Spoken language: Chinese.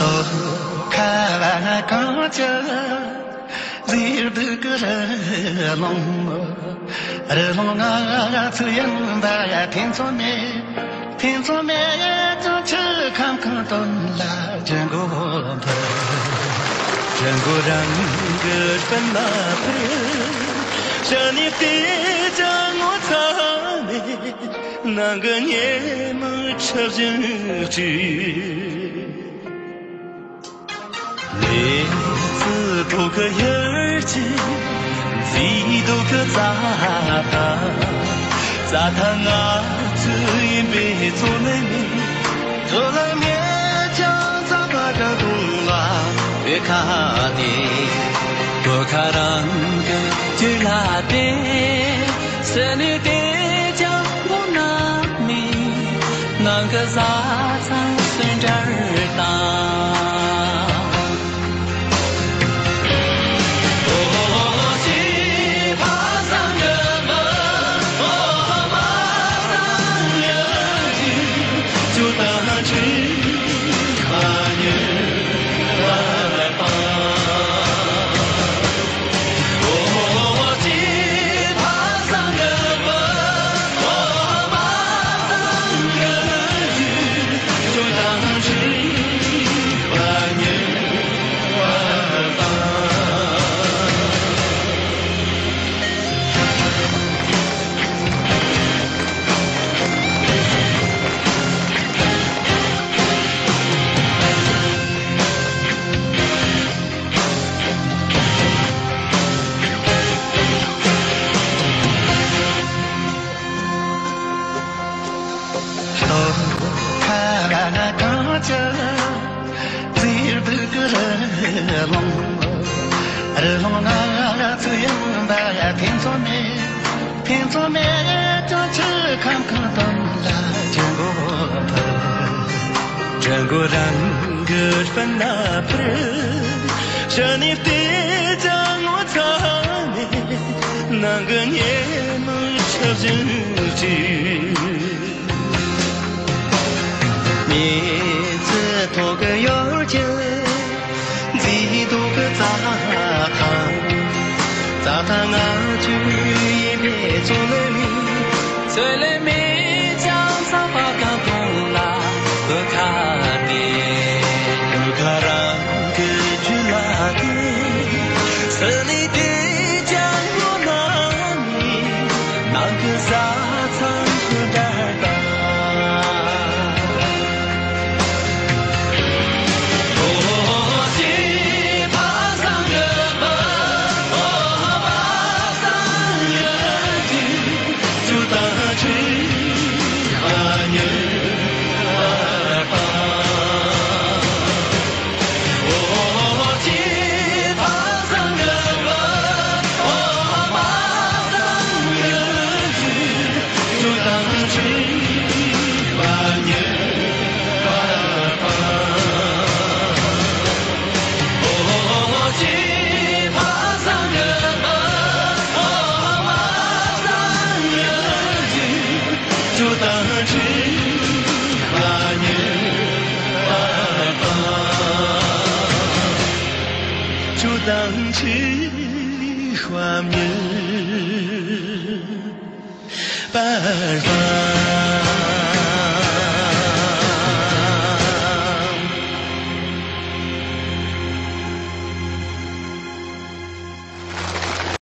看看这日的个热浪啊，这样的天作美，天作美，就去看看东拉真过头，真过人个分那不，像你的着我擦美，那个年么吃人知。妹子多个眼睛，嘴多个咋他啊这一辈做了面将咋把个东拉别看的，多看人个就拉的，是你的将我那米，那个啥才算这儿大。这日的个热浪啊，这样的天作美，天作美，就去看看东拉真过头，真过人个分那不，是你的着我擦美，那个年么吃人知。面子多个有劲，嘴多个咋他啊就一别做了米，做了米将咋把个东拉不看的，不看人个就拉的，是你的将我那里，那个啥才是这个。当起画面，办法。